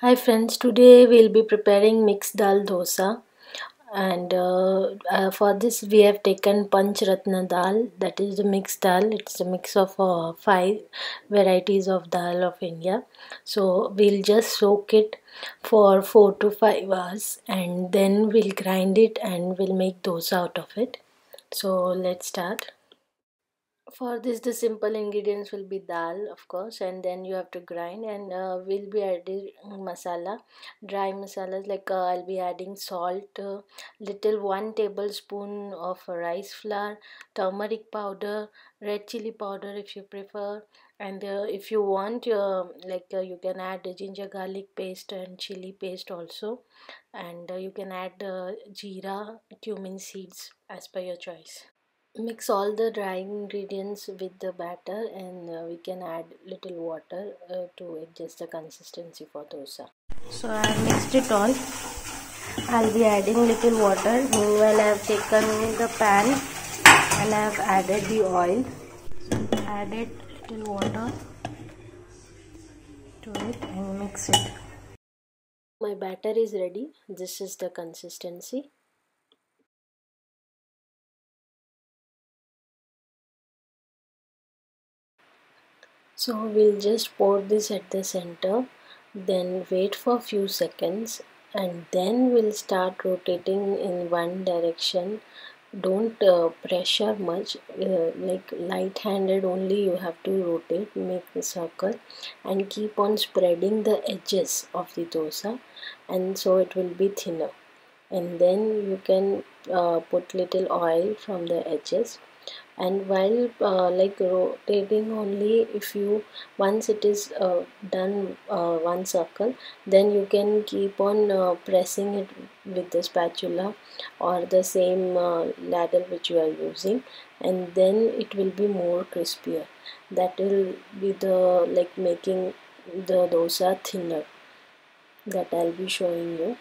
Hi friends, today we'll be preparing mixed dal dosa, and for this we have taken Panch Ratna dal, that is the mixed dal. It's a mix of five varieties of dal of India. So we'll just soak it for 4 to 5 hours, and then we'll grind it and we'll make dosa out of it. So let's start. For this, the simple ingredients will be dal, of course, and then you have to grind, and we'll be adding masala, dry masalas like I'll be adding salt, little 1 tablespoon of rice flour, turmeric powder, red chili powder if you prefer, and if you want, you can add ginger garlic paste and chili paste also, and you can add jeera, cumin seeds as per your choice. Mix all the dry ingredients with the batter, and we can add little water to adjust the consistency for dosa. So I have mixed it all. I'll be adding little water. Meanwhile, I have taken the pan and I have added the oil. So added little water to it and mix it. My batter is ready. This is the consistency. So we'll just pour this at the center, then wait for a few seconds, and then we'll start rotating in one direction. Don't pressure much, like light handed only you have to rotate, make the circle, and keep on spreading the edges of the dosa, and so it will be thinner. And then you can put little oil from the edges, and while rotating only, if you once it is done one circle, then you can keep on pressing it with the spatula or the same ladle which you are using, and then it will be more crispier. That will be the like making the dosa thinner, that I'll be showing you.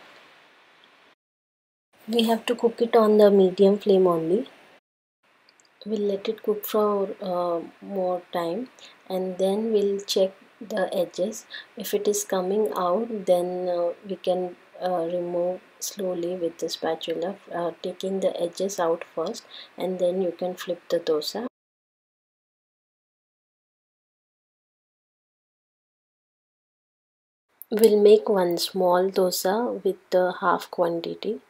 We have to cook it on the medium flame only. We'll let it cook for more time, and then we'll check the edges. If it is coming out, then we can remove slowly with the spatula, taking the edges out first, and then you can flip the dosa. We'll make one small dosa with the half quantity.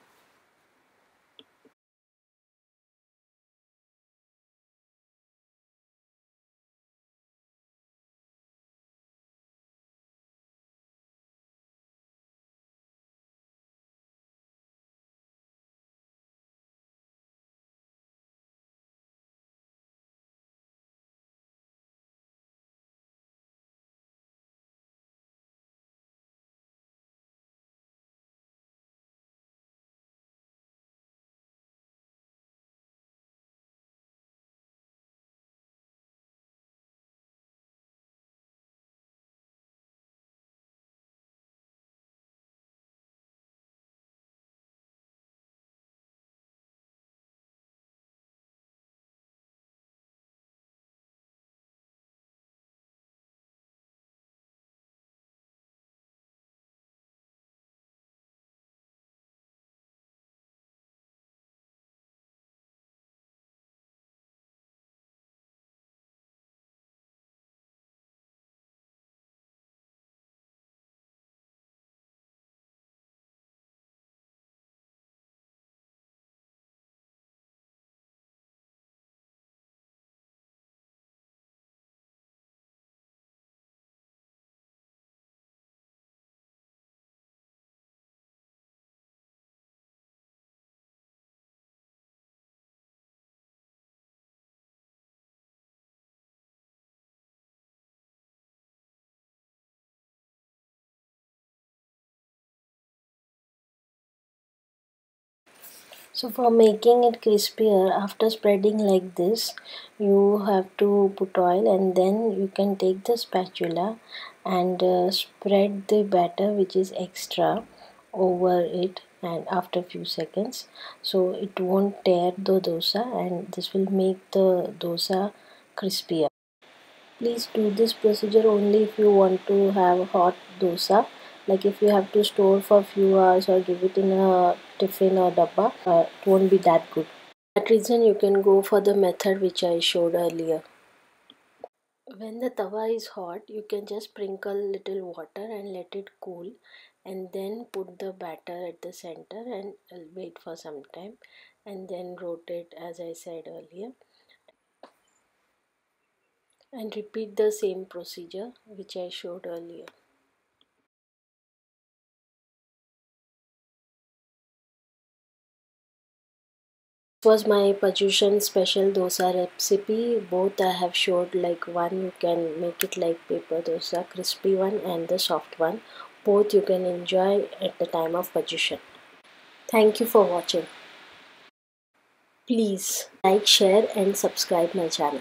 So for making it crispier, after spreading like this, you have to put oil, and then you can take the spatula and spread the batter which is extra over it, and after few seconds, so it won't tear the dosa, and this will make the dosa crispier. Please do this procedure only if you want to have hot dosa, Like if you have to store for a few hours or give it in a tiffin or dabba, it won't be that good. For that reason you can go for the method which I showed earlier. When the tawa is hot, you can just sprinkle little water and let it cool, and then put the batter at the center and wait for some time, and then rotate as I said earlier, and repeat the same procedure which I showed earlier. This was my Paryushan special dosa recipe. Both I have showed, like one you can make it like paper dosa, crispy one, and the soft one. Both you can enjoy at the time of Paryushan. Thank you for watching. Please like, share and subscribe my channel.